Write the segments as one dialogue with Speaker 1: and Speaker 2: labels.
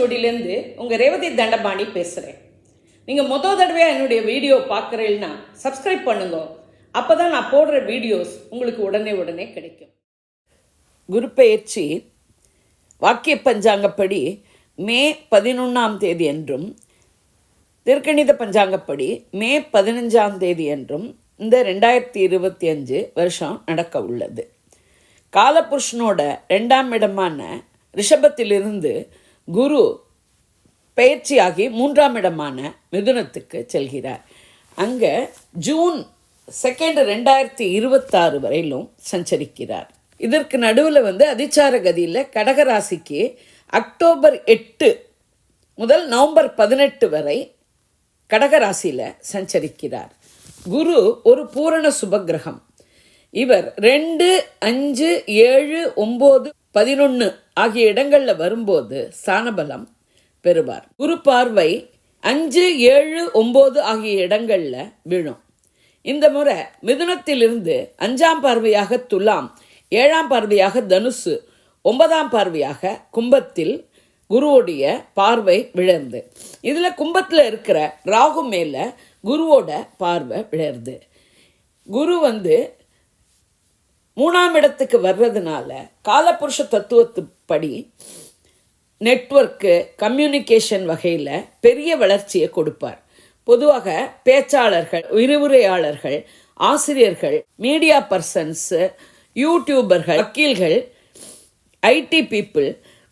Speaker 1: ஓலைச்சுவடியிலேருந்து உங்கள் ரேவதி தண்டபாணி பேசுகிறேன். நீங்கள் தடவையாக என்னுடைய வீடியோ பார்க்குறீங்கன்னா சப்ஸ்கிரைப் பண்ணுங்க. அப்போ தான் நான் போடுற வீடியோஸ் உங்களுக்கு உடனே கிடைக்கும். குரு பெயர்ச்சி வாக்கிய பஞ்சாங்கப்படி மே 11 என்றும் திருக்கணித பஞ்சாங்கப்படி மே 15 என்றும் இந்த 2025 வருஷம் நடக்க உள்ளது. காலபுருஷனோட 2ஆம் இடமான ரிஷபத்திலிருந்து குரு பெயர்ச்சியாகி 3ஆம் இடமான மிதுனத்துக்கு செல்கிறார். அங்கே ஜூன் 2 2026 வரையிலும் சஞ்சரிக்கிறார். இதற்கு நடுவில் அதிச்சார கதியில் கடகராசிக்கு அக்டோபர் 8 முதல் நவம்பர் 18 வரை கடகராசியில் சஞ்சரிக்கிறார். குரு ஒரு பூரண சுபகிரகம். இவர் 2, 5, 7, 9, 11 ஆகிய இடங்களில் வரும்போது ஸ்தானபலம் பெறுவார். குரு பார்வை 5, 7, 9 ஆகிய இடங்களில் விழும். இந்த முறை மிதுனத்திலிருந்து 5ஆம் பார்வையாக துலாம், 7ஆம் பார்வையாக தனுசு, 9ஆம் பார்வையாக கும்பத்தில் குருவோடைய பார்வை விழருது. இதில் கும்பத்தில் இருக்கிற ராகு மேலே குருவோட பார்வை விழருது. குரு 3ஆம் இடத்துக்கு வர்றதுனால காலபுருஷ தத்துவத்துப்படி நெட்வொர்க்கு, கம்யூனிகேஷன் வகையில் பெரிய வளர்ச்சியை கொடுப்பார். பொதுவாக பேச்சாளர்கள், விரிவுரையாளர்கள், ஆசிரியர்கள், மீடியா பர்சன்ஸு, யூடியூபர்கள், வக்கீல்கள், ஐடி பீப்புள்,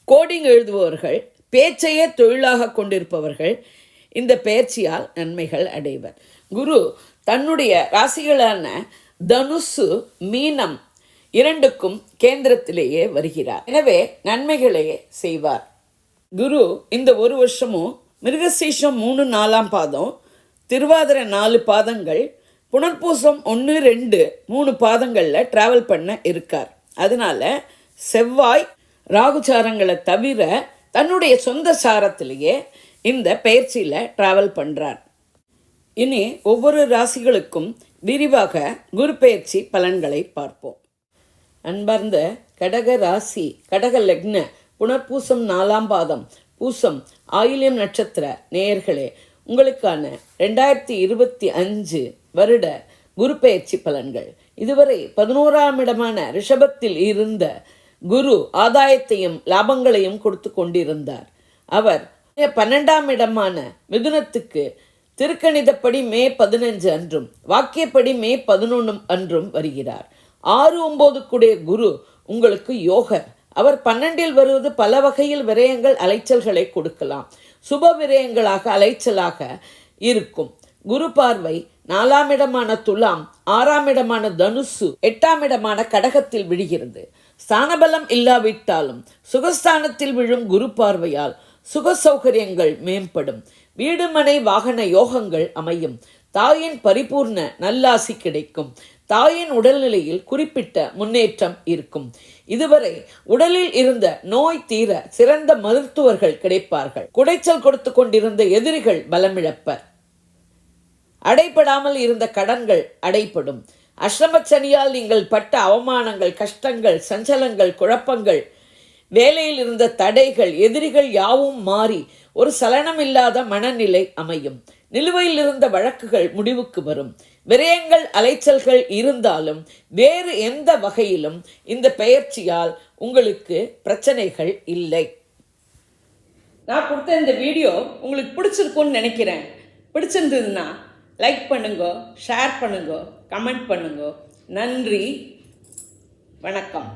Speaker 1: கோடிங் எழுதுபவர்கள், பேச்சையே தொழிலாக கொண்டிருப்பவர்கள் இந்த பெயர்ச்சியால் நன்மைகள் அடைவர். குரு தன்னுடைய ராசிகளான தனுசு, மீனம் இரண்டுக்கும் கேந்திரத்திலேயே வருகிறார். எனவே நன்மைகளே செய்வார். குரு இந்த ஒரு வருஷமும் மிருகசீஷம் 3, 4ஆம் பாதம், திருவாதிரை 4 பாதங்கள், புனர்பூசம் 1, 2, 3 பாதங்களில் டிராவல் பண்ண இருக்கார். அதனால செவ்வாய் ராகுச்சாரங்களை தவிர தன்னுடைய சொந்த சாரத்திலேயே இந்த பெயர்ச்சியில் டிராவல் பண்ணுறார். இனி ஒவ்வொரு ராசிகளுக்கும் விரிவாக குரு பெயர்ச்சி பலன்களை பார்ப்போம். அன்பார்ந்த கடக ராசி, கடக லக்ன, புனர்பூசம் 4ஆம் பாதம், பூசம், ஆயில்யம் நட்சத்திர நேயர்களே, உங்களுக்கான 2025 வருட குரு பெயர்ச்சி பலன்கள். இதுவரை 11ஆம் இடமான ரிஷபத்தில் இருந்த குரு ஆதாயத்தையும் லாபங்களையும் கொடுத்து கொண்டிருந்தார். அவர் 12ஆம் இடமான மிதுனத்துக்கு திருக்கணிதப்படி மே 15 அன்றும் வாக்கியப்படி மே 11 அன்றும் வருகிறார். 6, 9 கூடிய குரு உங்களுக்கு யோகர். அவர் 12இல் வருவது பல வகையில் விரயங்கள், அலைச்சல்களை கொடுக்கலாம். சுப விரயங்களாக அலைச்சலாக இருக்கும். குரு பார்வை 4ஆம் இடமான துலாம், 6ஆம் இடமான தனுசு, 8ஆம் இடமான கடகத்தில் விழுகிறது. ஸ்தானபலம் இல்லாவிட்டாலும் சுகஸ்தானத்தில் விழும் குரு பார்வையால் சுக சௌகரியங்கள் மேம்படும். வீடு, மனை, வாகன யோகங்கள் அமையும். தாயின் பரிபூர்ண நல்லாசி கிடைக்கும். தாயின் உடல்நிலையில் குறிப்பிட்ட முன்னேற்றம் இருக்கும். இதுவரை உடலில் இருந்த நோய் தீர சிறந்த மருத்துவர்கள் கிடைப்பார்கள். குடைச்சல் கொடுத்து கொண்டிருந்த எதிரிகள் பலமிழப்பர். அடைபடாமல் இருந்த கடன்கள் அடைப்படும். அஷ்டமச்சனியால் நீங்கள் பட்ட அவமானங்கள், கஷ்டங்கள், சஞ்சலங்கள், குழப்பங்கள், வேலையில் இருந்த தடைகள், எதிரிகள் யாவும் மாறி ஒரு சலனமில்லாத மனநிலை அமையும். நிலுவையில் இருந்த வழக்குகள் முடிவுக்கு வரும். விரயங்கள், அலைச்சல்கள் இருந்தாலும் வேறு எந்த வகையிலும் இந்த பெயர்ச்சியால் உங்களுக்கு பிரச்சனைகள் இல்லை. நான் கொடுத்த இந்த வீடியோ உங்களுக்கு பிடிச்சிருக்கும்னு நினைக்கிறேன். பிடிச்சிருந்ததுன்னா லைக் பண்ணுங்க, ஷேர் பண்ணுங்க, கமெண்ட் பண்ணுங்க. நன்றி, வணக்கம்.